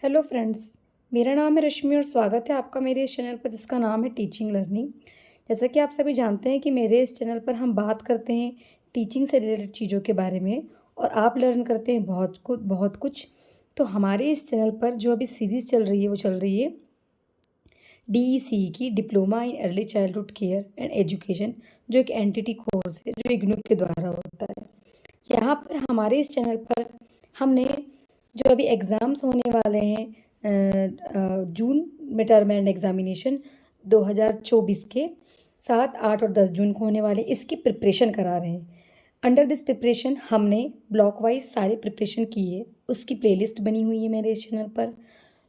Hello friends. मेरा नाम है रश्मि और स्वागत है आपका मेरे इस चैनल पर जिसका नाम है टीचिंग लर्निंग। जैसा कि आप सभी जानते हैं कि मेरे इस चैनल पर हम बात करते हैं टीचिंग से रिलेटेड चीज़ों के बारे में और आप लर्न करते हैं बहुत कुछ। तो हमारे इस चैनल पर जो अभी सीरीज़ चल रही है वो चल रही है DEC की diploma in early childhood care and education, जो एक एनटीटी कोर्स है जो इग्नू के द्वारा होता है। यहाँ पर हमारे इस चैनल पर हमने जो अभी एग्ज़ाम्स होने वाले हैं जून में टर्म एंड एग्ज़ामिनेशन 2024 के 7, 8 और 10 जून को होने वाले, इसकी प्रिपरेशन करा रहे हैं। अंडर दिस प्रिपरेशन हमने ब्लॉक वाइज सारी प्रिपरेशन की है, उसकी प्लेलिस्ट बनी हुई है मेरे इस चैनल पर।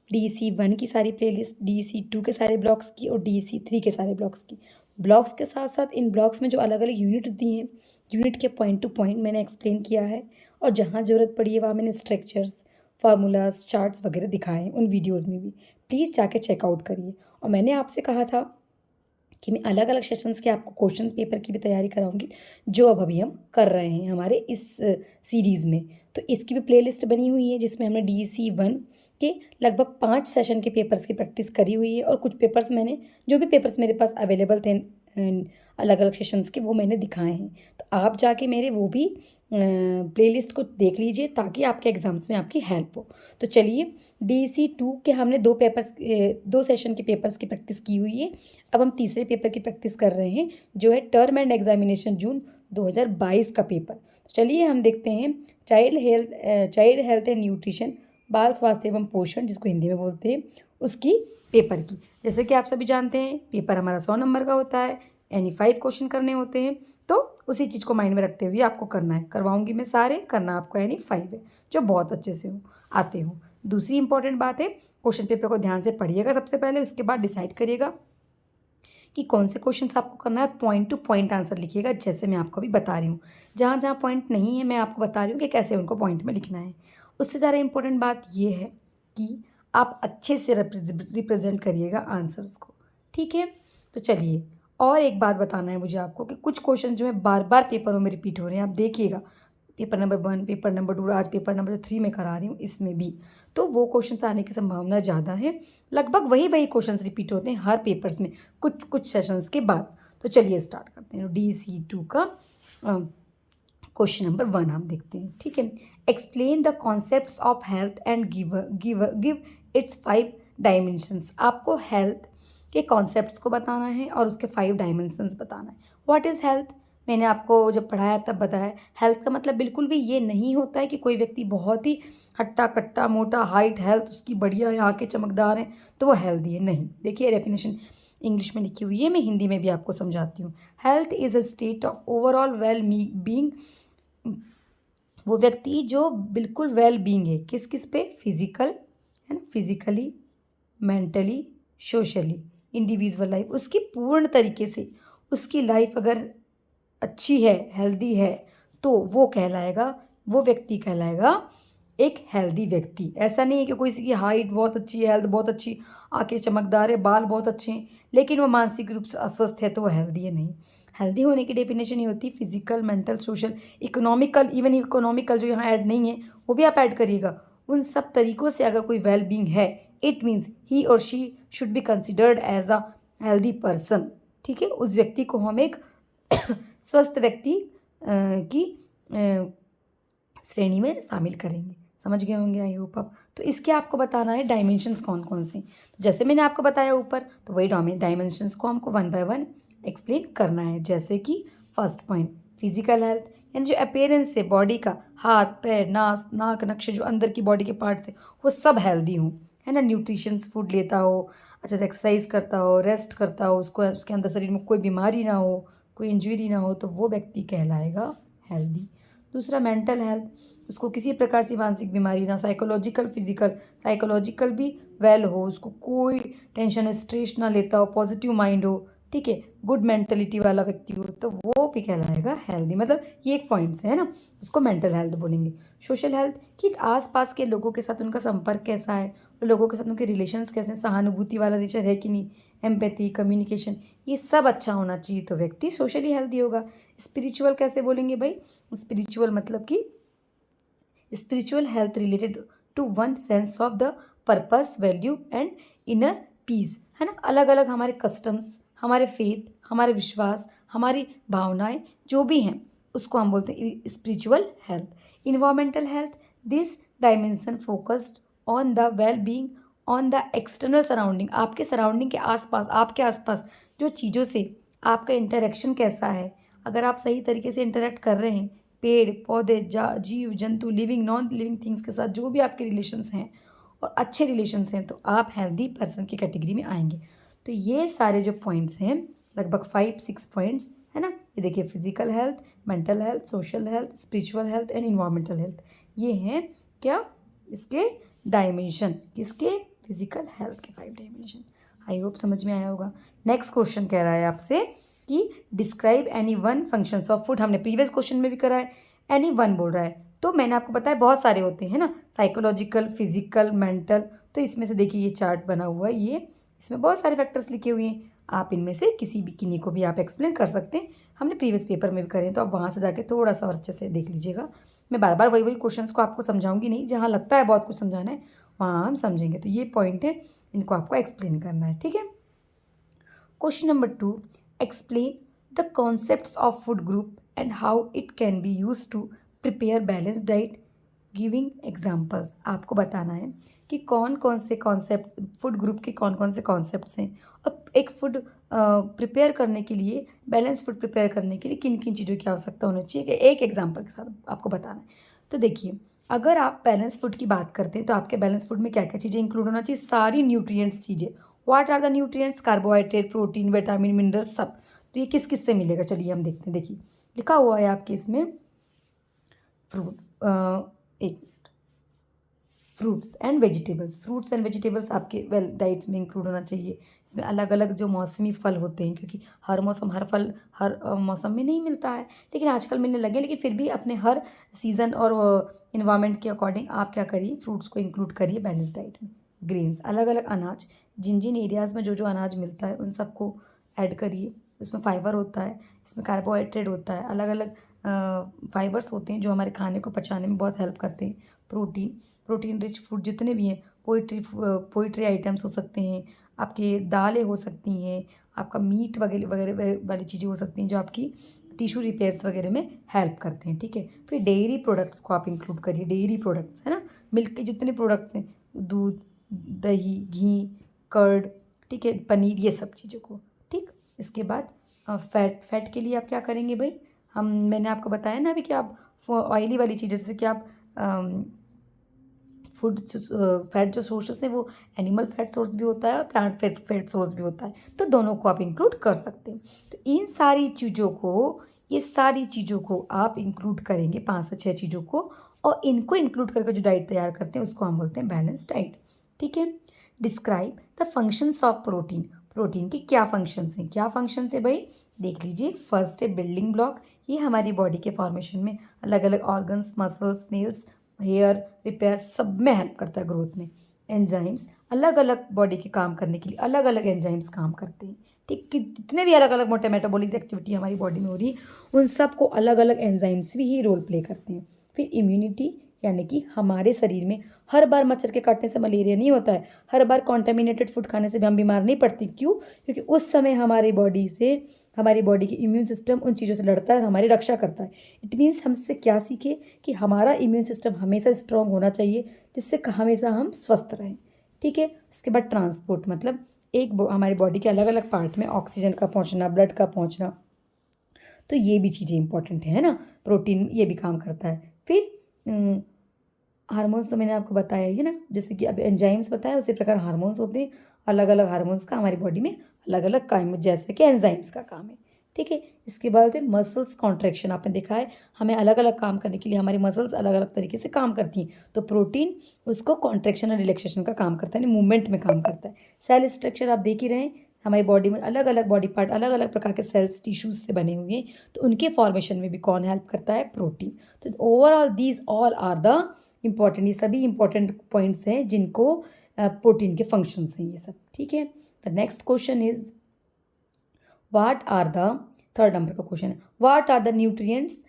DEC 1 की सारी प्लेलिस्ट, DEC 2 के सारे ब्लॉक्स की और DEC 3 के सारे ब्लॉक्स की। ब्लॉक्स के साथ साथ इन ब्लॉक्स में जो अलग अलग यूनिट्स दिए हैं, यूनिट के पॉइंट टू पॉइंट मैंने एक्सप्लेन किया है और जहाँ ज़रूरत पड़ी है वहाँ मैंने स्ट्रक्चर्स, फार्मूलाज, चार्ट्स वगैरह दिखाए हैं उन वीडियोज़ में भी। प्लीज़ जाके चेकआउट करिए। और मैंने आपसे कहा था कि मैं अलग अलग सेशंस के आपको क्वेश्चन पेपर की भी तैयारी कराऊंगी, जो अब अभी हम कर रहे हैं हमारे इस सीरीज़ में। तो इसकी भी प्लेलिस्ट बनी हुई है जिसमें हमने DEC 1 के लगभग 5 सेशन के पेपर्स की प्रैक्टिस करी हुई है और कुछ पेपर्स मैंने, जो भी पेपर्स मेरे पास अवेलेबल थे अलग अलग सेशंस के, वो मैंने दिखाए हैं। तो आप जाके मेरे वो भी प्लेलिस्ट को देख लीजिए ताकि आपके एग्ज़ाम्स में आपकी हेल्प हो। तो चलिए, DEC 2 के हमने 2 सेशन के पेपर्स की प्रैक्टिस की हुई है। अब हम तीसरे पेपर की प्रैक्टिस कर रहे हैं जो है टर्म एंड एग्जामिनेशन जून 2022 का पेपर। तो चलिए हम देखते हैं चाइल्ड हेल्थ एंड न्यूट्रिशन, बाल स्वास्थ्य एवं पोषण जिसको हिंदी में बोलते हैं, उसकी पेपर की। जैसे कि आप सभी जानते हैं पेपर हमारा 100 नंबर का होता है, यानी 5 क्वेश्चन करने होते हैं। तो उसी चीज़ को माइंड में रखते हुए आपको करना है, करवाऊंगी मैं सारे, करना आपको यानी 5 है जो बहुत अच्छे से आते हों। दूसरी इंपॉर्टेंट बात है, क्वेश्चन पेपर को ध्यान से पढ़िएगा सबसे पहले, उसके बाद डिसाइड करिएगा कि कौन से क्वेश्चन आपको करना है। पॉइंट टू पॉइंट आंसर लिखिएगा जैसे मैं आपको अभी बता रही हूँ। जहाँ जहाँ पॉइंट नहीं है मैं आपको बता रही हूँ कि कैसे उनको पॉइंट में लिखना है। उससे ज़्यादा इंपॉर्टेंट बात ये है कि आप अच्छे से रिप्रेजेंट करिएगा आंसर्स को, ठीक है। तो चलिए, और एक बात बताना है मुझे आपको कि कुछ क्वेश्चन जो है बार बार पेपरों में रिपीट हो रहे हैं, आप देखिएगा। पेपर नंबर 1, पेपर नंबर 2, आज पेपर नंबर 3 में करा रही हूँ, इसमें भी तो वो क्वेश्चंस आने की संभावना ज़्यादा है। लगभग वही वही क्वेश्चंस रिपीट होते हैं हर पेपर्स में कुछ कुछ सेशंस के बाद। तो चलिए स्टार्ट करते हैं। DEC 2 का क्वेश्चन नंबर 1 हम देखते हैं, ठीक है। Explain the concepts of health and give its 5 dimensions. आपको हेल्थ के कॉन्सेप्ट्स को बताना है और उसके 5 डायमेंशंस बताना है। What is health? मैंने आपको जब पढ़ाया तब बताया, हेल्थ का मतलब बिल्कुल भी ये नहीं होता है कि कोई व्यक्ति बहुत ही हट्टा कट्टा मोटा, हाइट हेल्थ उसकी बढ़िया है, आँखें चमकदार हैं तो वो हेल्दी है, नहीं। देखिए डेफिनेशन इंग्लिश में लिखी हुई है, मैं हिंदी में भी आपको समझाती हूँ। Health is a state of overall well being, वो व्यक्ति जो बिल्कुल वेल बींग है, किस किस पे? फिजिकल, है ना, physically, mentally, socially, individual life, उसकी पूर्ण तरीके से उसकी लाइफ अगर अच्छी है, हेल्दी है, तो वो कहलाएगा, वो व्यक्ति कहलाएगा एक हेल्दी व्यक्ति। ऐसा नहीं है कि कोई की हाइट बहुत अच्छी है, हेल्थ बहुत अच्छी, आंखें चमकदार है, बाल बहुत अच्छे हैं, लेकिन वो मानसिक रूप से अस्वस्थ है तो वो हेल्दी है, नहीं। हेल्दी होने की डेफिनेशन ये होती है physical, mental, social, economical, even economical जो यहाँ ऐड नहीं है वो भी आप ऐड करिएगा। उन सब तरीक़ों से अगर कोई वेल बींग है, इट मीन्स ही और she should be considered as a healthy person, ठीक है। उस व्यक्ति को हम एक स्वस्थ व्यक्ति की श्रेणी में शामिल करेंगे। समझ गए होंगे आई होप आप। तो इसके आपको बताना है डायमेंशंस कौन कौन से। तो जैसे मैंने आपको बताया ऊपर, तो वही डायमेंशंस को हमको 1 बाय 1 एक्सप्लेन करना है। जैसे कि फर्स्ट पॉइंट, फिजिकल हेल्थ, यानी जो अपेयरेंस है बॉडी का, हाथ पैर नाक नक्श, जो अंदर की बॉडी के पार्ट्स हैं वो सब हेल्दी हों, है ना। न्यूट्रिशंस फूड लेता हो, अच्छे से एक्सरसाइज करता हो, रेस्ट करता हो, उसको उसके अंदर शरीर में कोई बीमारी ना हो, कोई इंजरी ना हो, तो वो व्यक्ति कहलाएगा हेल्दी। दूसरा मेंटल हेल्थ, उसको किसी प्रकार से मानसिक बीमारी ना, साइकोलॉजिकल फिजिकल, साइकोलॉजिकल भी वेल हो, उसको कोई टेंशन स्ट्रेस ना लेता हो, पॉजिटिव माइंड हो, ठीक है, गुड मेंटलिटी वाला व्यक्ति हो, तो वो भी कहलाएगा हेल्दी। मतलब ये एक पॉइंट्स है ना, उसको मेंटल हेल्थ बोलेंगे। सोशल हेल्थ कि आसपास के लोगों के साथ उनका संपर्क कैसा है, लोगों के साथ उनके रिलेशंस कैसे हैं, सहानुभूति वाला नेचर है कि नहीं, एम्पैथी, कम्युनिकेशन, ये सब अच्छा होना चाहिए तो व्यक्ति सोशली हेल्दी होगा। स्पिरिचुअल कैसे बोलेंगे भाई? स्पिरिचुअल मतलब कि spiritual health related to one sense of the purpose, value and inner peace, है ना। अलग अलग हमारे कस्टम्स, हमारे फेथ, हमारे विश्वास, हमारी भावनाएं जो भी हैं उसको हम बोलते हैं spiritual health. Environmental health, this dimension focused on the well being on the external surrounding, आपके सराउंडिंग के आसपास, आपके आसपास जो चीज़ों से आपका इंटरेक्शन कैसा है। अगर आप सही तरीके से इंटरेक्ट कर रहे हैं पेड़ पौधे, जीव जंतु, लिविंग नॉन लिविंग थिंग्स के साथ, जो भी आपके रिलेशंस हैं और अच्छे रिलेशंस हैं, तो आप हेल्दी पर्सन की कैटेगरी में आएंगे। तो ये सारे जो पॉइंट्स हैं, लगभग 5-6 पॉइंट्स, है ना। ये देखिए, physical health, mental health, social health, spiritual health and environmental health, ये हैं क्या, इसके डायमेंशन, किसके, फिजिकल हेल्थ के 5 डायमेंशन। आई होप समझ में आया होगा। नेक्स्ट क्वेश्चन कह रहा है आपसे कि describe any one functions of food. हमने प्रीवियस क्वेश्चन में भी करा है, एनी वन बोल रहा है, तो मैंने आपको बताया बहुत सारे होते हैं ना, साइकोलॉजिकल, फिजिकल, मेंटल। तो इसमें से देखिए ये चार्ट बना हुआ है, ये इसमें बहुत सारे फैक्टर्स लिखे हुए हैं, आप इनमें से किसी भी किन्हीं को भी आप एक्सप्लेन कर सकते हैं। हमने प्रीवियस पेपर में भी करे हैं, तो आप वहाँ से जाके थोड़ा सा और अच्छे से देख लीजिएगा। मैं बार बार वही वही क्वेश्चंस को आपको समझाऊंगी नहीं, जहाँ लगता है बहुत कुछ समझाना है वहाँ हम समझेंगे। तो ये पॉइंट है, इनको आपको एक्सप्लेन करना है, ठीक है। Question number 2, explain the concepts of food group and how it can be use to prepare balance diet, giving examples. आपको बताना है कि कौन कौन से कॉन्सेप्ट, फूड ग्रुप के कौन कौन से कॉन्सेप्ट्स हैं, और एक फूड प्रिपेयर करने के लिए, बैलेंस फूड प्रिपेयर करने के लिए किन किन चीज़ों की आवश्यकता होनी चाहिए, कि एक एग्जाम्पल के साथ आपको बताना है। तो देखिए, अगर आप बैलेंस फूड की बात करते हैं तो आपके बैलेंस फूड में क्या क्या चीज़ें इंक्लूड होना चाहिए, सारी न्यूट्रिएंट्स चीज़ें। What are the nutrients, carbohydrate, protein, vitamin, minerals, सब। तो ये किस किस से मिलेगा, चलिए हम देखते हैं। देखिए लिखा हुआ है आपके इसमें फ्रूट, एक fruits and vegetables. Fruits and vegetables आपके वेल डाइट्स में इंक्लूड होना चाहिए। इसमें अलग अलग जो मौसमी फल होते हैं, क्योंकि हर मौसम, हर फल हर मौसम में नहीं मिलता है, लेकिन आजकल मिलने लगे, लेकिन फिर भी अपने हर सीज़न और इन्वायरमेंट के अकॉर्डिंग आप क्या करिए, फ्रूट्स को इंक्लूड करिए बैलेंस डाइट में। ग्रेन्स, अलग अलग अनाज, जिन जिन एरियाज़ में जो जो अनाज मिलता है उन सबको ऐड करिए। इसमें फाइबर होता है, इसमें कार्बोहाइड्रेट होता है, अलग अलग फाइबर्स होते हैं जो हमारे खाने को पचाने में बहुत हेल्प करते हैं। प्रोटीन, प्रोटीन रिच फूड जितने भी हैं, पोइट्री आइटम्स हो सकते हैं, आपके दालें हो सकती हैं, आपका मीट वगैरह वगैरह वाली चीज़ें हो सकती हैं जो आपकी टिश्यू रिपेयर्स वगैरह में हेल्प करते हैं, ठीक है। फिर डेयरी प्रोडक्ट्स को आप इंक्लूड करिए, डेयरी प्रोडक्ट्स, है ना, मिल्क के जितने प्रोडक्ट्स हैं, दूध, दही, घी, कर्ड, ठीक है, पनीर, ये सब चीज़ों को, ठीक। इसके बाद फैट के लिए आप क्या करेंगे भाई, मैंने आपको बताया ना अभी कि आप ऑयली वाली चीज़, जैसे कि आप फूड फैट जो सोर्सेस है वो एनिमल फैट सोर्स भी होता है और प्लांट फैट सोर्स भी होता है, तो दोनों को आप इंक्लूड कर सकते हैं। तो इन सारी चीज़ों को, ये सारी चीज़ों को आप इंक्लूड करेंगे, 5 से 6 चीज़ों को, और इनको इंक्लूड करके जो डाइट तैयार करते हैं उसको हम बोलते हैं बैलेंस डाइट, ठीक है। Describe the functions of protein. Protein के क्या फंक्शंस हैं, क्या फंक्शंस है भाई, देख लीजिए। फर्स्ट है बिल्डिंग ब्लॉक, ये हमारी बॉडी के फॉर्मेशन में अलग अलग organs, muscles, nails, hair repair, सब में हेल्प करता है ग्रोथ में। एंजाइम्स, अलग अलग बॉडी के काम करने के लिए अलग अलग एंजाइम्स काम करते हैं, ठीक। कि जितने भी अलग अलग मोटे मेटाबॉलिक एक्टिविटी हमारी बॉडी में हो रही है उन सबको अलग अलग एंजाइम्स भी ही रोल प्ले करते हैं। फिर इम्यूनिटी, यानी कि हमारे शरीर में हर बार मच्छर के काटने से मलेरिया नहीं होता है, हर बार कॉन्टेमिनेटेड फूड खाने से भी हम बीमार नहीं पड़ते। क्यों, क्योंकि उस समय हमारी बॉडी की इम्यून सिस्टम उन चीज़ों से लड़ता है और हमारी रक्षा करता है। इट मीन्स हमसे क्या सीखे कि हमारा इम्यून सिस्टम हमेशा स्ट्रांग होना चाहिए, जिससे हमेशा हम स्वस्थ रहें, ठीक है। उसके बाद ट्रांसपोर्ट, मतलब हमारी बॉडी के अलग अलग पार्ट में ऑक्सीजन का पहुंचना, ब्लड का पहुंचना, तो ये भी चीज़ें इंपॉर्टेंट है ना। प्रोटीन ये भी काम करता है। फिर हार्मोन्स तो मैंने आपको बताया ही ना, जैसे कि अब एंजाइम्स बताया, उसी प्रकार हार्मोन्स होते हैं, अलग अलग हार्मोन्स का हमारी बॉडी में अलग अलग काम, जैसे कि एंजाइम्स का काम है, ठीक है। इसके बाद है मसल्स कॉन्ट्रैक्शन। आपने देखा है हमें अलग अलग काम करने के लिए हमारी मसल्स अलग अलग तरीके से काम करती हैं, तो प्रोटीन उसको कॉन्ट्रैक्शन और रिलैक्सेशन का काम करता है, यानी मूवमेंट में काम करता है। सेल स्ट्रक्चर आप देख ही रहे हैं, हमारी बॉडी में अलग अलग बॉडी पार्ट, अलग अलग प्रकार के सेल्स, टिश्यूज से बने हुए हैं, तो उनके फॉर्मेशन में भी कौन हेल्प करता है, प्रोटीन। तो overall these all are the important, ये सभी इंपॉर्टेंट पॉइंट्स हैं जिनको प्रोटीन के फंक्शंस हैं ये सब, ठीक है। The next question is what are the, third number का क्वेश्चन है, what are the nutrients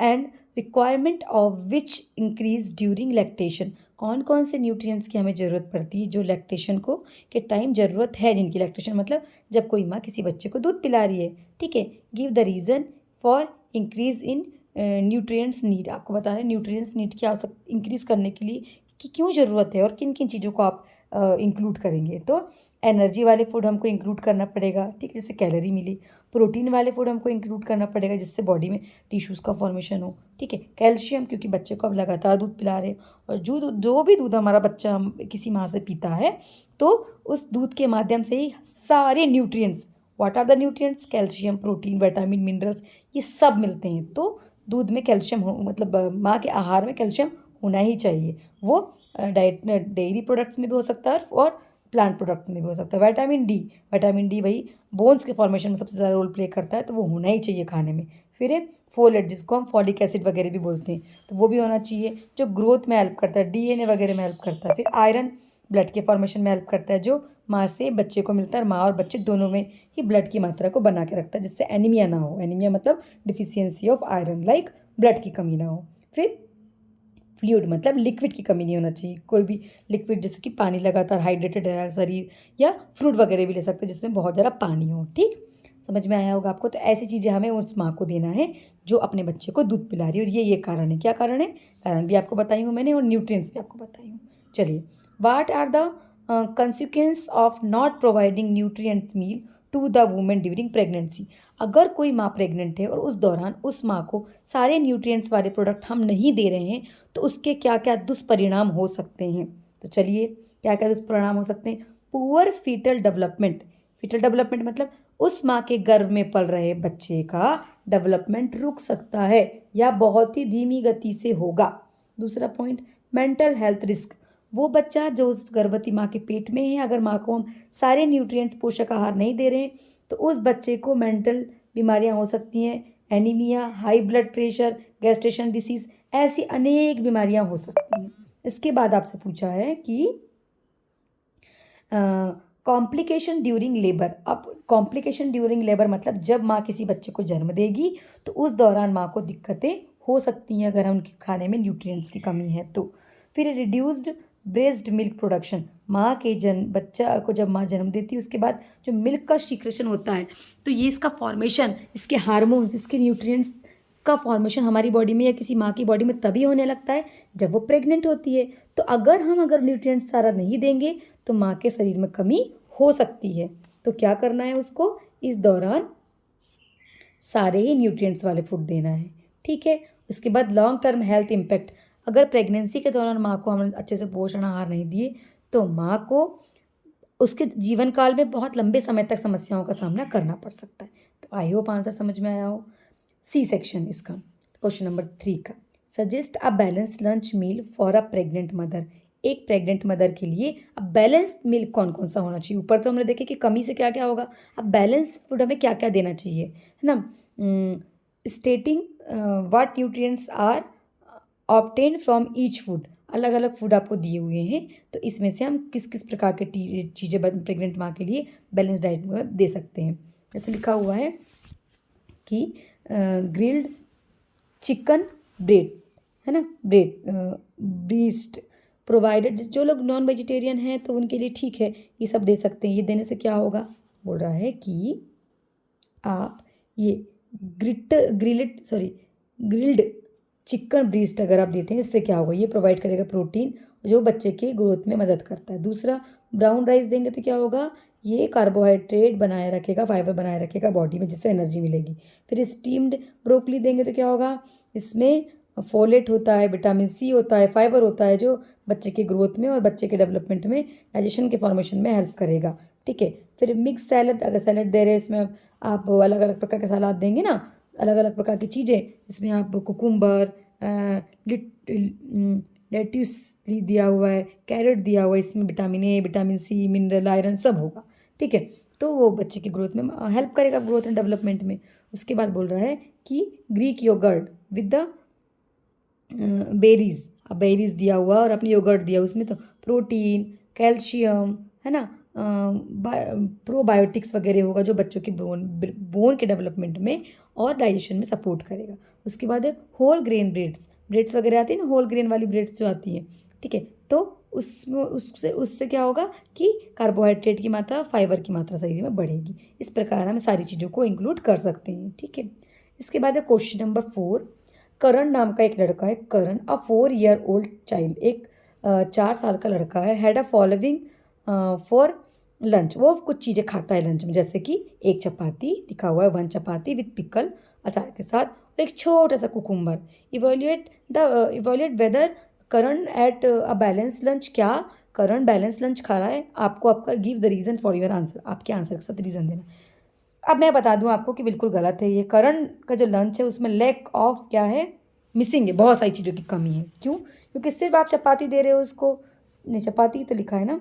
and requirement of which increase during lactation, कौन कौन से न्यूट्रिएंट्स की हमें ज़रूरत पड़ती है जो लैक्टेशन को के टाइम ज़रूरत है, जिनकी लैक्टेशन मतलब जब कोई माँ किसी बच्चे को दूध पिला रही है, ठीक है। Give the reason for increase in nutrients need, आपको बता रहे हैं न्यूट्रिएंट्स नीड की आवश्यकता इंक्रीज़ करने के लिए कि क्यों ज़रूरत है और किन किन चीज़ों को आप इंक्लूड करेंगे। तो एनर्जी वाले फूड हमको इंक्लूड करना पड़ेगा, ठीक है, जिससे कैलोरी मिली। प्रोटीन वाले फूड हमको इंक्लूड करना पड़ेगा जिससे बॉडी में टिश्यूज़ का फॉर्मेशन हो, ठीक है। कैल्शियम, क्योंकि बच्चे को अब लगातार दूध पिला रहे हैं और जो भी दूध हमारा बच्चा किसी माँ से पीता है तो उस दूध के माध्यम से ही सारे nutrients, what are the nutrients, calcium, protein, vitamin, minerals, ये सब मिलते हैं। तो दूध में कैल्शियम हो, मतलब माँ के आहार में कैल्शियम होना ही चाहिए। वो डाइट डेयरी प्रोडक्ट्स में भी हो सकता है और प्लांट प्रोडक्ट्स में भी हो सकता है। विटामिन डी भाई बोन्स के फॉर्मेशन में सबसे ज़्यादा रोल प्ले करता है, तो वो होना ही चाहिए खाने में। फिर है फोलेट, जिसको हम फॉलिक एसिड वगैरह भी बोलते हैं, तो वो भी होना चाहिए, जो ग्रोथ में हेल्प करता है, डीएनए वगैरह में हेल्प करता है। फिर आयरन ब्लड के फॉर्मेशन में हेल्प करता है, जो माँ से बच्चे को मिलता है, और माँ और बच्चे दोनों में ही ब्लड की मात्रा को बना के रखता है, जिससे एनीमिया ना हो। एनीमिया मतलब deficiency of iron, like blood की कमी ना हो। फिर फ्लूइड मतलब लिक्विड की कमी नहीं होना चाहिए, कोई भी लिक्विड, जैसे कि पानी लगातार हाइड्रेटेड रहे शरीर, या फ्रूट वगैरह भी ले सकते हैं जिसमें बहुत ज़्यादा पानी हो, ठीक। समझ में आया होगा आपको। तो ऐसी चीज़ें हमें उस माँ को देना है जो अपने बच्चे को दूध पिला रही है, और ये कारण है। क्या कारण है? कारण भी आपको बताई हूँ मैंने और न्यूट्रिएंट्स भी आपको बताई हूँ। चलिए, what are the consequence of not providing nutrients meal to the women during pregnancy. अगर कोई माँ प्रेग्नेंट है और उस दौरान उस माँ को सारे न्यूट्रिएंट्स वाले प्रोडक्ट हम नहीं दे रहे हैं, तो उसके क्या क्या दुष्परिणाम हो सकते हैं। तो चलिए, क्या क्या दुष्परिणाम हो सकते हैं। Poor fetal development, fetal development मतलब उस माँ के गर्भ में पल रहे बच्चे का डेवलपमेंट रुक सकता है या बहुत ही धीमी गति से होगा। दूसरा पॉइंट, मेंटल हेल्थ रिस्क, वो बच्चा जो उस गर्भवती माँ के पेट में है, अगर माँ को हम सारे न्यूट्रिएंट्स पोषक आहार नहीं दे रहे हैं, तो उस बच्चे को मेंटल बीमारियाँ हो सकती हैं, anaemia, high blood pressure, gestation disease, ऐसी अनेक बीमारियां हो सकती हैं। इसके बाद आपसे पूछा है कि कॉम्प्लिकेशन ड्यूरिंग लेबर। अब कॉम्प्लिकेशन ड्यूरिंग लेबर मतलब जब माँ किसी बच्चे को जन्म देगी तो उस दौरान माँ को दिक्कतें हो सकती हैं अगर उनके खाने में न्यूट्रिएंट्स की कमी है तो। फिर रिड्यूस्ड ब्रेस्ट मिल्क प्रोडक्शन, माँ के बच्चा को जब माँ जन्म देती है उसके बाद जो मिल्क का सीक्रेशन होता है, तो ये इसका फॉर्मेशन, इसके हार्मोन्स, इसके न्यूट्रिएंट्स का फॉर्मेशन हमारी बॉडी में या किसी माँ की बॉडी में तभी होने लगता है जब वो प्रेग्नेंट होती है। तो अगर न्यूट्रिएंट्स सारा नहीं देंगे तो माँ के शरीर में कमी हो सकती है। तो क्या करना है उसको, इस दौरान सारे ही न्यूट्रिएंट्स वाले फूड देना है, ठीक है। उसके बाद लॉन्ग टर्म हेल्थ इम्पैक्ट, अगर प्रेगनेंसी के दौरान माँ को हमने अच्छे से पोषण आहार नहीं दिए तो माँ को उसके जीवन काल में बहुत लंबे समय तक समस्याओं का सामना करना पड़ सकता है। तो आई होप आंसर समझ में आया हो। सी सेक्शन इसका क्वेश्चन नंबर 3 का, suggest a balance lunch meal for a pregnant mother. एक प्रेग्नेंट मदर के लिए अब बैलेंस मील कौन कौन सा होना चाहिए। ऊपर तो हमने देखे कि कमी से क्या क्या होगा, अब बैलेंस फूड हमें क्या क्या देना चाहिए, है ना। Stating what nutrients are obtain from each food, अलग अलग फूड आपको दिए हुए हैं, तो इसमें से हम किस किस प्रकार के चीज़ें प्रेग्नेंट माँ के लिए बैलेंस डाइट में दे सकते हैं। जैसे लिखा हुआ है कि ग्रिल्ड चिकन ब्रेड्स, है ना, ब्रीस्ट प्रोवाइडेड, जो लोग नॉन वेजिटेरियन हैं तो उनके लिए ठीक है, ये सब दे सकते हैं। ये देने से क्या होगा, बोल रहा है कि आप ये ग्रिल्ड चिकन ब्रीस्ट अगर आप देते हैं, इससे क्या होगा, ये प्रोवाइड करेगा प्रोटीन जो बच्चे के ग्रोथ में मदद करता है। दूसरा, ब्राउन राइस देंगे तो क्या होगा, ये कार्बोहाइड्रेट बनाए रखेगा, फाइबर बनाए रखेगा बॉडी में, जिससे एनर्जी मिलेगी। फिर स्टीम्ड ब्रोकली देंगे तो क्या होगा, इसमें फोलेट होता है, विटामिन सी होता है, फाइबर होता है, जो बच्चे के ग्रोथ में और बच्चे के डेवलपमेंट में, डाइजेशन के फॉर्मेशन में हेल्प करेगा, ठीक है। फिर मिक्स सैलड, अगर सैलड दे रहे हैं इसमें आप अलग अलग प्रकार के सलाद देंगे ना, अलग अलग प्रकार की चीज़ें, इसमें आप कुकुम्बर, लेट्यूस दिया हुआ है, कैरेट दिया हुआ है, इसमें vitamin A, vitamin C, mineral, iron सब होगा, ठीक है। तो वो बच्चे की ग्रोथ में हेल्प करेगा, ग्रोथ एंड डेवलपमेंट में। उसके बाद बोल रहा है कि Greek yoghurt with the berries, अब बेरीज दिया हुआ और अपनी योगर्ट दिया, उसमें तो प्रोटीन, कैल्शियम, है ना, प्रोबायोटिक्स वगैरह होगा जो बच्चों की बोन के डेवलपमेंट में और डाइजेशन में सपोर्ट करेगा। उसके बाद है होल ग्रेन ब्रेड्स वगैरह आती है ना, होल ग्रेन वाली ब्रेड्स जो आती हैं, ठीक है। तो उसमें उससे उससे क्या होगा कि कार्बोहाइड्रेट की मात्रा, फाइबर की मात्रा शरीर में बढ़ेगी। इस प्रकार हम सारी चीज़ों को इंक्लूड कर सकते हैं, ठीक है। इसके बाद है क्वेश्चन नंबर 4। करण नाम का एक लड़का है, करण अ 4 ईयर ओल्ड चाइल्ड, एक 4 साल का लड़का है, had a following for lunch. वो कुछ चीज़ें खाता है लंच में, जैसे कि एक चपाती लिखा हुआ है, 1 चपाती विथ पिकल, अचार के साथ, और एक छोटा सा cucumber. Evaluate whether Karan ate a balance lunch. क्या करण बैलेंस लंच खा रहा है? आपको आपका give the reason for your answer, आपके आंसर के साथ रीज़न देना। अब मैं बता दूं आपको कि बिल्कुल गलत है ये। करण का जो लंच है उसमें लैक ऑफ क्या है, मिसिंग है, बहुत सारी चीज़ों की कमी है। क्यों? क्योंकि सिर्फ आप चपाती दे रहे हो उसको, नहीं चपाती तो लिखा है ना,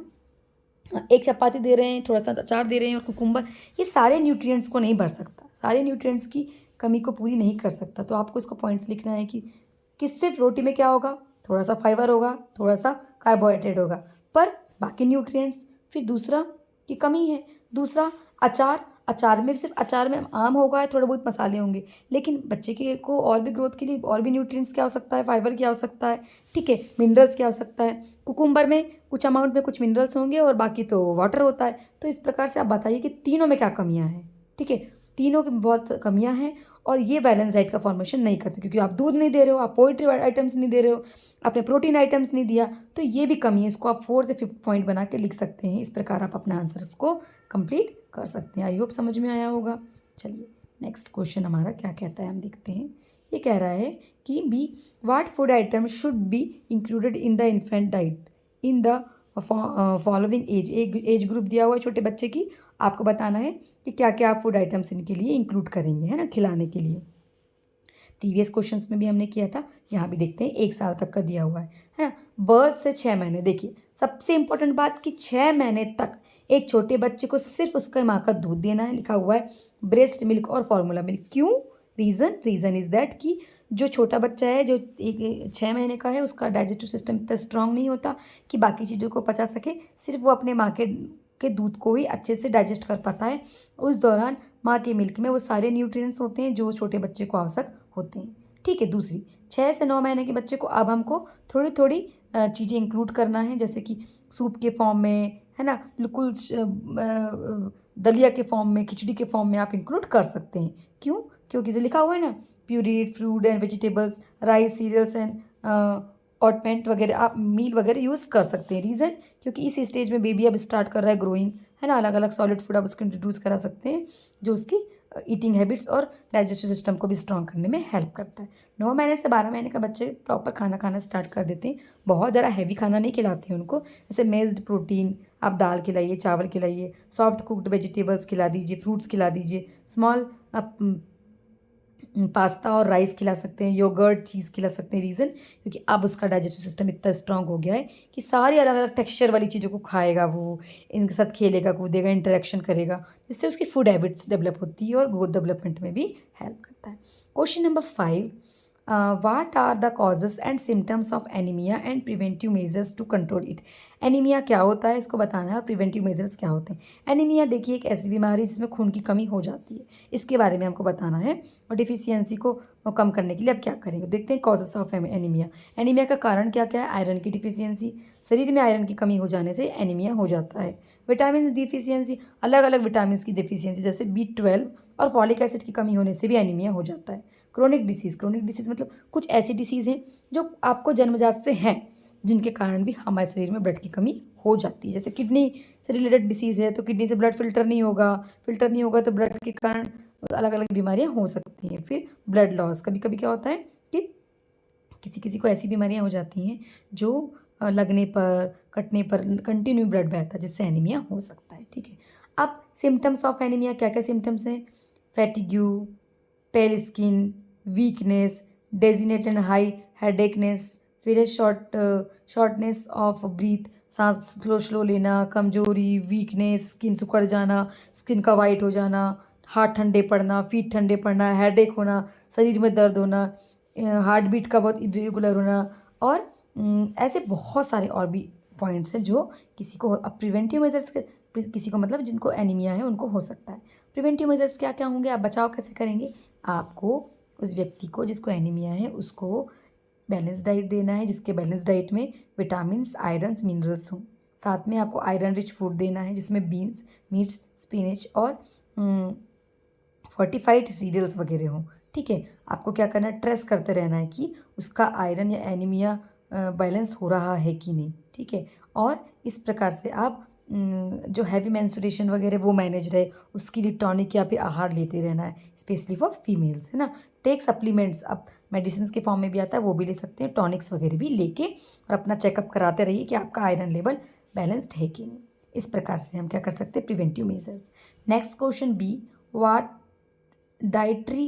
एक चपाती दे रहे हैं, थोड़ा सा अचार दे रहे हैं और कुकुम्बर, ये सारे न्यूट्रिएंट्स को नहीं भर सकता, सारे न्यूट्रिएंट्स की कमी को पूरी नहीं कर सकता। तो आपको इसको पॉइंट्स लिखना है कि सिर्फ रोटी में क्या होगा, थोड़ा सा फाइबर होगा, थोड़ा सा कार्बोहाइड्रेट होगा, पर बाकी न्यूट्रिएंट्स। फिर दूसरा की कमी है, दूसरा अचार, अचार में सिर्फ अचार में आम होगा, थोड़े बहुत मसाले होंगे, लेकिन बच्चे के को और भी ग्रोथ के लिए और भी न्यूट्रिएंट्स क्या हो सकता है, फाइबर क्या हो सकता है, ठीक है, मिनरल्स क्या हो सकता है। कुकुम्बर में कुछ अमाउंट में कुछ मिनरल्स होंगे और बाकी तो वाटर होता है। तो इस प्रकार से आप बताइए कि तीनों में क्या कमियां हैं, ठीक है। तीनों की बहुत कमियां हैं और ये बैलेंस डाइट का फॉर्मेशन नहीं करते, क्योंकि आप दूध नहीं दे रहे हो, आप पोल्ट्री आइटम्स नहीं दे रहे हो, आपने प्रोटीन आइटम्स नहीं दिया, तो ये भी कमी है। इसको आप 4 से 5 पॉइंट बना के लिख सकते हैं। इस प्रकार आप अपने आंसर्स को कंप्लीट कर सकते हैं। आई होप समझ में आया होगा। चलिए नेक्स्ट क्वेश्चन हमारा क्या कहता है, हम देखते हैं। ये कह रहा है कि be what food item should be included in the infant diet in the following age group दिया हुआ है छोटे बच्चे की। आपको बताना है कि क्या क्या आप फूड आइटम्स इनके लिए इंक्लूड करेंगे, है ना, खिलाने के लिए। प्रीवियस क्वेश्चंस में भी हमने किया था, यहाँ भी देखते हैं, 1 साल तक का दिया हुआ है ना। बर्थ से 6 महीने, देखिए सबसे इंपॉर्टेंट बात कि 6 महीने तक एक छोटे बच्चे को सिर्फ उसका माँ का दूध देना है, लिखा हुआ है ब्रेस्ट मिल्क और फॉर्मूला मिल्क। क्यों? रीज़न इज़ दैट कि जो छोटा बच्चा है, जो 6 महीने का है, उसका डाइजेस्टिव सिस्टम इतना स्ट्रांग नहीं होता कि बाकी चीज़ों को पचा सके, सिर्फ वो अपने माँ के दूध को ही अच्छे से डाइजेस्ट कर पाता है। उस दौरान माँ के मिल्क में वो सारे न्यूट्रिएंट्स होते हैं जो छोटे बच्चे को आवश्यक होते हैं, ठीक है। दूसरी, 6 से 9 महीने के बच्चे को अब हमको थोड़ी थोड़ी चीज़ें इंक्लूड करना है, जैसे कि सूप के फॉर्म में, है ना, बिल्कुल दलिया के फॉर्म में, खिचड़ी के फॉर्म में आप इंक्लूड कर सकते हैं। क्यों? क्योंकि जो लिखा हुआ है ना, pureed fruit and vegetables, rice, cereals and oatmeal वगैरह आप मील वगैरह यूज़ कर सकते हैं। रीज़न, क्योंकि इस स्टेज में बेबी अब स्टार्ट कर रहा है ग्रोइंग, है ना, अलग अलग सॉलिड फूड आप उसको इंट्रोड्यूस करा सकते हैं जो उसकी ईटिंग हैबिट्स और डाइजेस्टिव सिस्टम को भी स्ट्रॉन्ग करने में हेल्प करता है। 9 महीने से 12 महीने का बच्चे प्रॉपर खाना खाना स्टार्ट कर देते हैं। बहुत ज़्यादा हैवी खाना नहीं खिलाते हैं उनको, जैसे मेज्ड प्रोटीन, आप दाल खिलाइए, चावल खिलाइए, सॉफ्ट कुक्ड वेजिटेबल्स खिला दीजिए, फ्रूट्स खिला दीजिए, स्मॉल आप पास्ता और राइस खिला सकते हैं, योगर्ट, चीज़ खिला सकते हैं। रीज़न, क्योंकि अब उसका डाइजेस्टिव सिस्टम इतना स्ट्रांग हो गया है कि सारी अलग अलग टेक्सचर वाली चीज़ों को खाएगा, वो इनके साथ खेलेगा, कूदेगा, इंटरेक्शन करेगा, जिससे उसकी फूड हैबिट्स डेवलप होती है और ग्रोथ डेवलपमेंट में भी हेल्प करता है। Question number 5, what are the causes and symptoms of anaemia and preventive measures to control it. Anaemia क्या होता है, इसको बताना है, और प्रिवेंटिव मेजर्स क्या होते हैं। एनीमिया देखिए एक ऐसी बीमारी जिसमें खून की कमी हो जाती है, इसके बारे में हमको बताना है, और डिफिशियंसी को कम करने के लिए अब क्या करेंगे, देखते हैं कॉजेस ऑफ एनीमिया। एनीमिया का कारण क्या क्या है? आयरन की डिफिशियंसी, शरीर में आयरन की कमी हो जाने से एनीमिया हो जाता है। विटामिन डिफिशियंसी, अलग अलग विटामिन की डिफिशियंसी, जैसे B12 और फॉलिक एसिड की कमी होने से भी एनीमिया हो जाता है। क्रोनिक डिसीज़ मतलब कुछ ऐसी डिसीज़ हैं जो आपको जन्मजात से हैं, जिनके कारण भी हमारे शरीर में ब्लड की कमी हो जाती है। जैसे किडनी से रिलेटेड डिसीज़ है, तो किडनी से ब्लड फिल्टर नहीं होगा तो ब्लड के कारण अलग अलग बीमारियां हो सकती हैं। फिर ब्लड लॉस, कभी कभी क्या होता है कि किसी किसी को ऐसी बीमारियां हो जाती हैं जो लगने पर, कटने पर कंटिन्यू ब्लड बहता है, जिससे एनीमिया हो सकता है, ठीक है। अब सिम्टम्स ऑफ एनीमिया क्या क्या सिम्टम्स हैं? Fatigue, pale skin, weakness, dizziness and high headaches, फिर है शॉर्टनेस ऑफ ब्रीथ, सांस स्लो स्लो लेना, कमजोरी, वीकनेस, स्किन सिकुड़ जाना, स्किन का वाइट हो जाना, हाथ ठंडे पड़ना, फीट ठंडे पड़ना, हेडेक होना, शरीर में दर्द होना, हार्ट बीट का बहुत इरेगुलर होना, और ऐसे बहुत सारे और भी पॉइंट्स हैं जो किसी को। अब प्रिवेंटिव मेजर्स किसी को मतलब जिनको एनीमिया है उनको हो सकता है। प्रिवेंटिव मेजर्स क्या क्या होंगे, आप बचाव कैसे करेंगे? आपको उस व्यक्ति को जिसको एनीमिया है उसको बैलेंस डाइट देना है, जिसके बैलेंस डाइट में विटामिन्स, आयरन्स, मिनरल्स हों। साथ में आपको आयरन रिच फूड देना है जिसमें बीन्स, मीट्स, स्पिनच और फोर्टिफाइड सीरियल्स वगैरह हों। ठीक है, आपको क्या करना है, ट्रेस करते रहना है कि उसका आयरन या एनीमिया बैलेंस हो रहा है कि नहीं। ठीक है, और इस प्रकार से आप जो हैवी मेंस्ट्रुएशन वगैरह वो मैनेज रहे, उसके लिए टॉनिक या फिर आहार लेते रहना है, स्पेशली फॉर फीमेल्स, है ना। टेक सप्लीमेंट्स, अब मेडिसिन के फॉर्म में भी आता है, वो भी ले सकते हैं, टॉनिक्स वगैरह भी लेके, और अपना चेकअप कराते रहिए कि आपका आयरन लेवल बैलेंस्ड है कि नहीं। इस प्रकार से हम क्या कर सकते हैं, preventive measures. Next question B, what dietary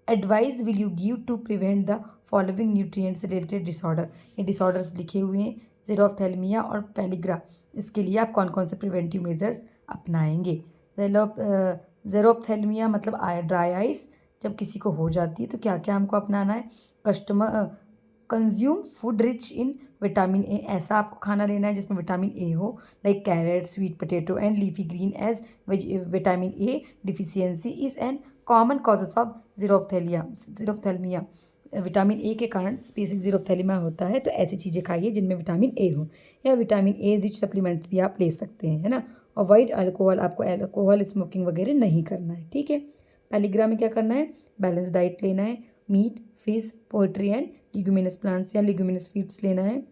advice will you give to prevent the following nutrients related disorder. ये डिसऑर्डर्स लिखे हुए हैं, ज़ेरोफ्थैल्मिया और पेलिग्रा। इसके लिए आप कौन कौन से प्रिवेंटिव मेजर्स अपनाएंगे? ज़ेरोफ्थैल्मिया मतलब ड्राई आइज जब किसी को हो जाती है तो क्या क्या हमको अपनाना है? Consume food rich in vitamin A, ऐसा आपको खाना लेना है जिसमें विटामिन ए हो, like carrot, sweet potato and leafy green, as vitamin A deficiency is an common causes of xerophthalmia. Vitamin A के कारण स्पेसिफिक ज़ेरोफ्थैल्मिया होता है, तो ऐसी चीज़ें खाइए जिनमें विटामिन ए हो, या विटामिन ए रिच सप्लीमेंट्स भी आप ले सकते हैं, है ना। अवॉइड अल्कोहल, आपको अल्कोहल स्मोकिंग वगैरह नहीं करना है। ठीक है, पेलिग्रा में क्या करना है, बैलेंस डाइट लेना है, meat, fish, poultry and leguminous plants या लिग्यूमिनस फीड्स लेना है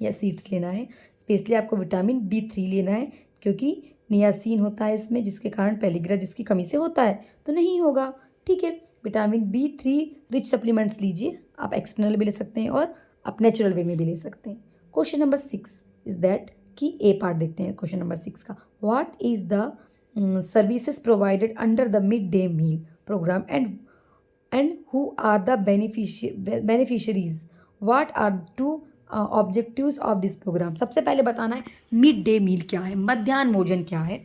या सीड्स लेना है। स्पेशली आपको विटामिन B3 लेना है, क्योंकि नियासिन होता है इसमें, जिसके कारण पेलिग्रा जिसकी कमी से होता है तो नहीं होगा। ठीक है, विटामिन B3 रिच सप्लीमेंट्स लीजिए, आप एक्सटर्नल भी ले सकते हैं और आप नेचुरल वे में भी ले सकते हैं। क्वेश्चन नंबर 6 इज दैट कि ए पार्ट देखते हैं क्वेश्चन नंबर 6 का। What is the services provided under the mid day meal programme and who are the beneficiaries? What are two objectives of this programme? सबसे पहले बताना है मिड डे मील क्या है, मध्याह्न भोजन क्या है,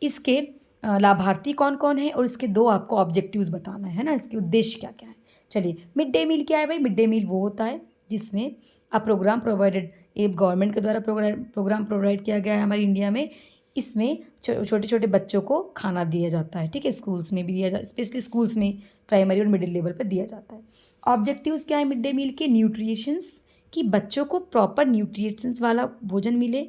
इसके लाभार्थी कौन कौन है, और इसके 2 आपको ऑब्जेक्टिव्स बताना है ना, इसके उद्देश्य क्या क्या है। चलिए, मिड डे मील क्या है भाई? मिड डे मील वो होता है जिसमें अ प्रोग्राम प्रोवाइडेड, ये गवर्नमेंट के द्वारा प्रोग्राम प्रोवाइड किया गया है हमारे इंडिया में। इसमें छोटे छोटे बच्चों को खाना दिया जाता है। ठीक है, स्कूल्स में भी दिया जाता है, स्पेशली स्कूल्स में प्राइमरी और मिडिल लेवल पर दिया जाता है। ऑब्जेक्टिव्स क्या है मिड डे मील के? न्यूट्रिशंस, कि बच्चों को प्रॉपर न्यूट्रिशंस वाला भोजन मिले,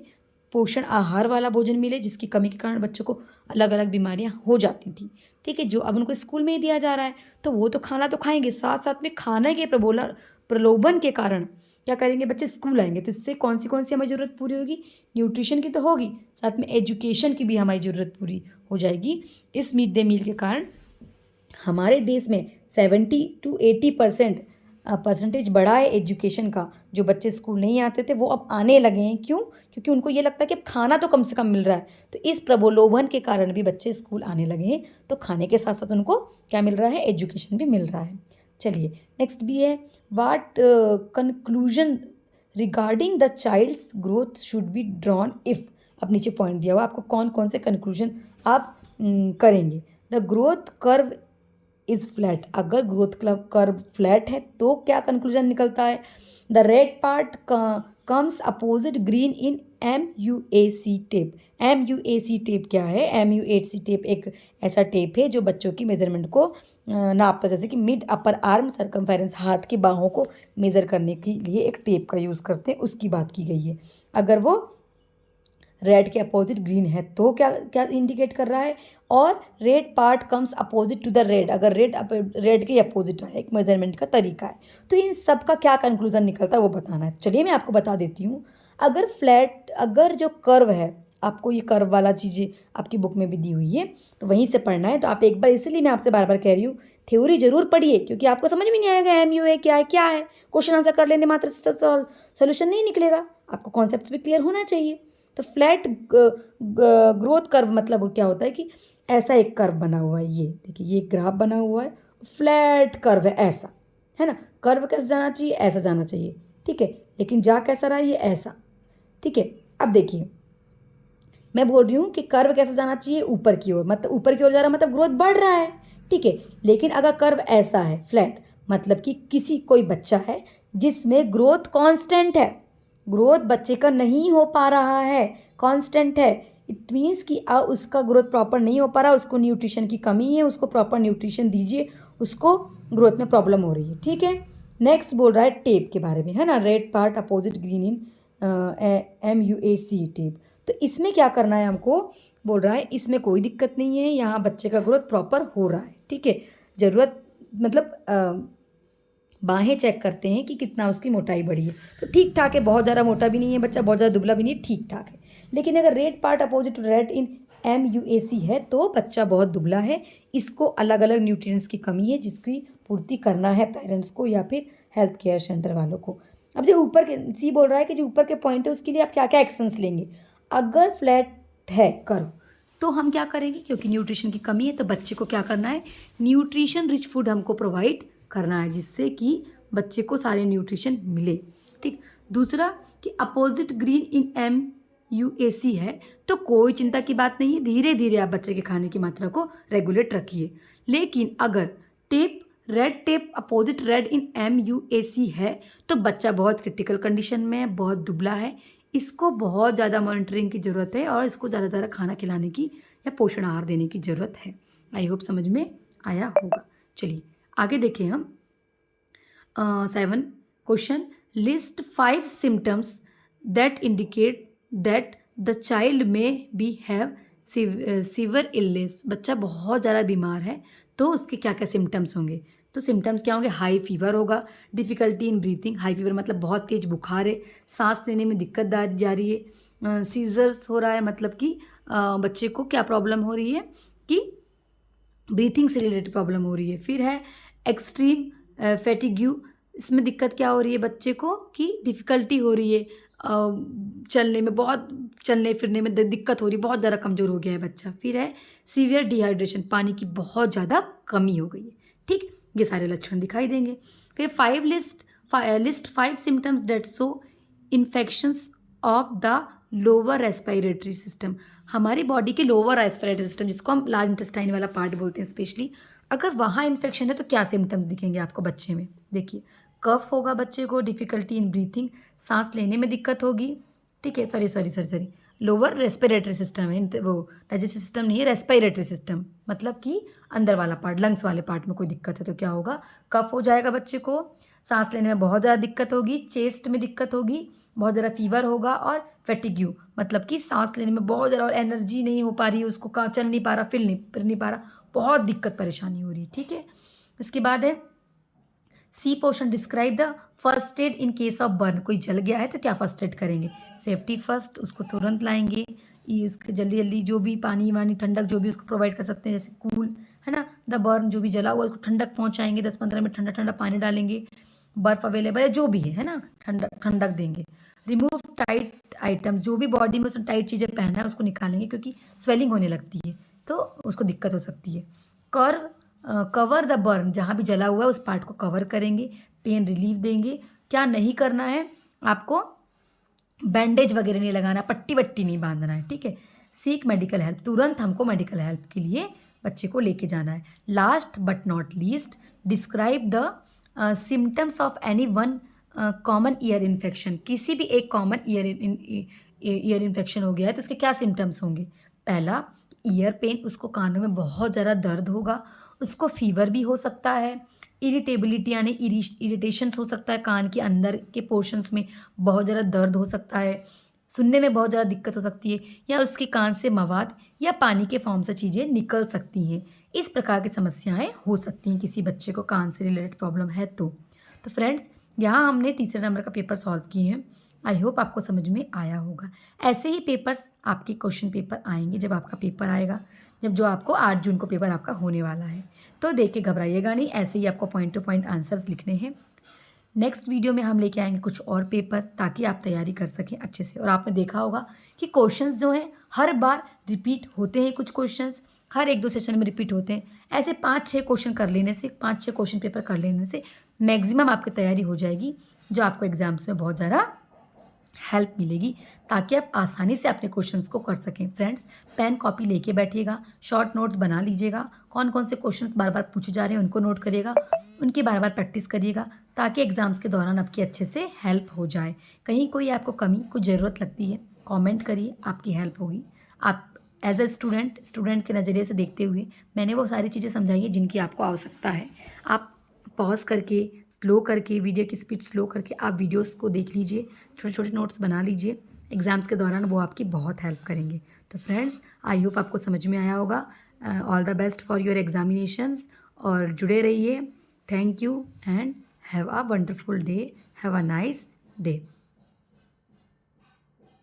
पोषण आहार वाला भोजन मिले, जिसकी कमी के कारण बच्चों को अलग अलग बीमारियां हो जाती थी। ठीक है, जो अब उनको स्कूल में ही दिया जा रहा है तो वो तो खाना तो खाएंगे, साथ साथ में खाने के प्रलोभन के कारण क्या करेंगे, बच्चे स्कूल आएंगे तो इससे कौन सी हमारी ज़रूरत पूरी होगी? न्यूट्रिशन की तो होगी, साथ में एजुकेशन की भी हमारी ज़रूरत पूरी हो जाएगी। इस मिड डे मील के कारण हमारे देश में 70 to 80% परसेंटेज बढ़ा है एजुकेशन का। जो बच्चे स्कूल नहीं आते थे वो अब आने लगे हैं, क्यों? क्योंकि उनको ये लगता है कि अब खाना तो कम से कम मिल रहा है, तो इस प्रलोभन के कारण भी बच्चे स्कूल आने लगे हैं। तो खाने के साथ साथ उनको क्या मिल रहा है? एजुकेशन भी मिल रहा है। चलिए, नेक्स्ट भी है, what conclusion regarding the child's growth should be drawn if. अब नीचे पॉइंट दिया हुआ, आपको कौन कौन से कंक्लूजन आप करेंगे। The growth curve is flat, अगर ग्रोथ कर्व फ्लैट है तो क्या कंक्लूजन निकलता है? The red part comes opposite green in MUAC tape. MUAC tape क्या है? MUAC टेप एक ऐसा टेप है जो बच्चों की मेजरमेंट को नापता, जैसे कि मिड अपर आर्म सर्कमफेरेंस, हाथ की बाहों को मेज़र करने के लिए एक टेप का यूज़ करते हैं, उसकी बात की गई है। अगर वो रेड के अपोजिट ग्रीन है तो क्या क्या इंडिकेट कर रहा है? और red part comes opposite to the red, अगर रेड के अपोजिट है, एक मेजरमेंट का तरीका है। तो इन सब का क्या कंक्लूजन निकलता है वो बताना है। चलिए मैं आपको बता देती हूँ। अगर जो कर्व है, आपको ये कर्व वाला चीज़ें आपकी बुक में भी दी हुई है तो वहीं से पढ़ना है। तो आप एक बार, इसलिए मैं आपसे बार बार कह रही हूँ, थ्योरी जरूर पढ़िए, क्योंकि आपको समझ में नहीं आएगा MUA क्या है। क्वेश्चन आंसर कर लेने मात्र से सोल्यूशन नहीं निकलेगा, आपको कॉन्सेप्ट भी क्लियर होना चाहिए। तो फ्लैट ग्रोथ कर्व मतलब क्या होता है कि ऐसा एक कर्व बना हुआ है, ये देखिए, ये ग्राफ बना हुआ है, फ्लैट कर्व है, ऐसा है ना। कर्व कैसे जाना चाहिए? ऐसा जाना चाहिए, ठीक है। लेकिन जा कैसा रहा है? ये ऐसा, ठीक है। अब देखिए, मैं बोल रही हूँ कि कर्व कैसे जाना चाहिए? ऊपर की ओर, मतलब ऊपर की ओर जा रहा है मतलब ग्रोथ बढ़ रहा है, ठीक है। लेकिन अगर कर्व ऐसा है फ्लैट, मतलब कि कोई बच्चा है जिसमें ग्रोथ कांस्टेंट है, ग्रोथ बच्चे का नहीं हो पा रहा है, कांस्टेंट है, इट मीन्स कि उसका ग्रोथ प्रॉपर नहीं हो पा रहा, उसको न्यूट्रिशन की कमी है, उसको प्रॉपर न्यूट्रिशन दीजिए, उसको ग्रोथ में प्रॉब्लम हो रही है। ठीक है, नेक्स्ट बोल रहा है टेप के बारे में, है ना, red part opposite green in MUAC tape. तो इसमें क्या करना है हमको, बोल रहा है इसमें कोई दिक्कत नहीं है, यहाँ बच्चे का ग्रोथ प्रॉपर हो रहा है। ठीक है, ज़रूरत मतलब बाहें चेक करते हैं कि कितना उसकी मोटाई बढ़ी है, तो ठीक ठाक है, बहुत ज़्यादा मोटा भी नहीं है बच्चा, बहुत ज़्यादा दुबला भी नहीं है, ठीक ठाक है। लेकिन अगर red part opposite red in MUAC है तो बच्चा बहुत दुबला है, इसको अलग अलग न्यूट्रिएंट्स की कमी है जिसकी पूर्ति करना है पेरेंट्स को या फिर हेल्थ केयर सेंटर वालों को। अब जो ऊपर के सी बोल रहा है कि जो ऊपर के पॉइंट है उसके लिए आप क्या क्या एक्शंस लेंगे। अगर फ्लैट है कर्व तो हम क्या करेंगे, क्योंकि न्यूट्रिशन की कमी है तो बच्चे को क्या करना है, न्यूट्रिशन रिच फूड हमको प्रोवाइड करना है जिससे कि बच्चे को सारे न्यूट्रिशन मिले। ठीक, दूसरा कि अपोजिट ग्रीन इन MUAC है तो कोई चिंता की बात नहीं है, धीरे धीरे आप बच्चे के खाने की मात्रा को रेगुलेट रखिए। लेकिन अगर tape red tape opposite red in MUAC है तो बच्चा बहुत क्रिटिकल कंडीशन में है, बहुत दुबला है, इसको बहुत ज़्यादा मॉनिटरिंग की ज़रूरत है और इसको ज़्यादा ज़्यादा खाना खिलाने की या पोषण आहार देने की ज़रूरत है। आई होप समझ में आया होगा। चलिए आगे देखें हम 7 question, list 5 symptoms that indicate that the child में बी हैव सीवियर इलनेस। बच्चा बहुत ज़्यादा बीमार है तो उसके क्या क्या सिम्टम्स होंगे, तो सिम्टम्स क्या होंगे, हाई फीवर होगा, difficulty in breathing, high fever मतलब बहुत तेज़ बुखार है, सांस लेने में दिक्कत जा रही है, सीजर्स हो रहा है मतलब कि बच्चे को क्या प्रॉब्लम हो रही है कि ब्रीथिंग से रिलेटेड प्रॉब्लम हो रही है। फिर है एक्सट्रीम फैटिग्यू, इसमें दिक्कत क्या हो रही है बच्चे को कि डिफ़िकल्टी हो रही है, चलने में, बहुत चलने फिरने में दिक्कत हो रही है, बहुत ज़्यादा कमज़ोर हो गया है बच्चा। फिर है सीवियर डिहाइड्रेशन, पानी की बहुत ज़्यादा कमी हो गई है। ठीक, ये सारे लक्षण दिखाई देंगे। फिर list 5 symptoms that show infections of the lower respiratory system. हमारी बॉडी के लोअर रेस्पिरेटरी सिस्टम जिसको हम लार्ज इंटेस्टाइन वाला पार्ट बोलते हैं स्पेशली, अगर वहाँ इन्फेक्शन है तो क्या सिम्टम्स दिखेंगे आपको बच्चे में। देखिए, कफ होगा बच्चे को, डिफ़िकल्टी इन ब्रीथिंग, सांस लेने में दिक्कत होगी। ठीक है, सॉरी लोअर रेस्पिरेटरी सिस्टम है, वो डाइजेस्टिव सिस्टम नहीं है, रेस्पिरेटरी सिस्टम मतलब कि अंदर वाला पार्ट, लंग्स वाले पार्ट में कोई दिक्कत है तो क्या होगा, कफ हो जाएगा बच्चे को, सांस लेने में बहुत ज़्यादा दिक्कत होगी, चेस्ट में दिक्कत होगी, बहुत ज़्यादा फीवर होगा, और फैटिग्यू मतलब कि सांस लेने में बहुत ज़्यादा और एनर्जी नहीं हो पा रही है, उसको चल नहीं पा रहा, फिर नहीं पा रहा, बहुत दिक्कत परेशानी हो रही है। ठीक है, इसके बाद है C portion, describe the first aid in case of burn. कोई जल गया है तो क्या फर्स्ट एड करेंगे, सेफ्टी फर्स्ट, उसको तुरंत लाएंगे, ये उसके जल्दी जल्दी जो भी पानी वानी ठंडक जो भी उसको प्रोवाइड कर सकते हैं, जैसे कूल है ना, द बर्न जो भी जला हुआ उसको ठंडक पहुंचाएंगे, 10-15 मिनट ठंडा ठंडा पानी डालेंगे, बर्फ अवेलेबल है जो भी है ना, ठंडक देंगे। रिमूव टाइट आइटम्स, जो भी बॉडी में उसने टाइट चीज़ें पहना है उसको निकालेंगे क्योंकि स्वेलिंग होने लगती है तो उसको दिक्कत हो सकती है। कवर द बर्न, जहाँ भी जला हुआ है उस पार्ट को कवर करेंगे, पेन रिलीफ देंगे। क्या नहीं करना है आपको, बैंडेज वगैरह नहीं लगाना, पट्टी वट्टी नहीं बांधना है। ठीक है, सीक मेडिकल हेल्प, तुरंत हमको मेडिकल हेल्प के लिए बच्चे को लेके जाना है। Last but not least, describe the symptoms of any one common ear infection. किसी भी एक कॉमन ईयर इन्फेक्शन हो गया है तो उसके क्या सिम्टम्स होंगे। पहला, ईयर पेन, उसको कानों में बहुत ज़्यादा दर्द होगा, उसको फीवर भी हो सकता है, इरिटेबिलिटी यानी इरिटेशंस हो सकता है, कान के अंदर के पोर्शंस में बहुत ज़्यादा दर्द हो सकता है, सुनने में बहुत ज़्यादा दिक्कत हो सकती है, या उसके कान से मवाद या पानी के फॉर्म से चीज़ें निकल सकती हैं। इस प्रकार की समस्याएं हो सकती हैं किसी बच्चे को कान से रिलेटेड प्रॉब्लम है तो फ्रेंड्स, यहाँ हमने तीसरे नंबर का पेपर सॉल्व किए हैं। आई होप आपको समझ में आया होगा। ऐसे ही पेपर्स आपके क्वेश्चन पेपर आएंगे जब आपका पेपर आएगा, जब जो आपको 8 जून को पेपर आपका होने वाला है, तो देख के घबराइएगा नहीं, ऐसे ही आपको पॉइंट टू पॉइंट आंसर्स लिखने हैं। नेक्स्ट वीडियो में हम लेके आएंगे कुछ और पेपर ताकि आप तैयारी कर सकें अच्छे से। और आपने देखा होगा कि क्वेश्चंस जो हैं हर बार रिपीट होते हैं, कुछ क्वेश्चंस हर 1-2 सेशन में रिपीट होते हैं। ऐसे 5-6 क्वेश्चन कर लेने से, 5-6 क्वेश्चन पेपर कर लेने से मैक्सिमम आपकी तैयारी हो जाएगी, जो आपको एग्जाम्स में बहुत ज़्यादा हेल्प मिलेगी, ताकि आप आसानी से अपने क्वेश्चंस को कर सकें। फ्रेंड्स, पेन कॉपी लेके बैठिएगा, शॉर्ट नोट्स बना लीजिएगा, कौन कौन से क्वेश्चंस बार बार पूछे जा रहे हैं उनको नोट करिएगा, उनकी बार बार प्रैक्टिस करिएगा, ताकि एग्ज़ाम्स के दौरान आपकी अच्छे से हेल्प हो जाए। कहीं कोई आपको कमी कुछ ज़रूरत लगती है, कमेंट करिए, आपकी हेल्प होगी। आप एज अ स्टूडेंट के नज़रिए से देखते हुए मैंने वो सारी चीज़ें समझाई हैं जिनकी आपको आवश्यकता है। आप पॉज़ करके, स्लो करके, वीडियो की स्पीड स्लो करके आप वीडियोस को देख लीजिए, छोटे छोटे नोट्स बना लीजिए। एग्ज़ाम्स के दौरान वो आपकी बहुत हेल्प करेंगे। तो फ्रेंड्स, आई होप आपको समझ में आया होगा। All the best for your examinations, और जुड़े रहिए। Thank you and have a wonderful day. Have a nice day.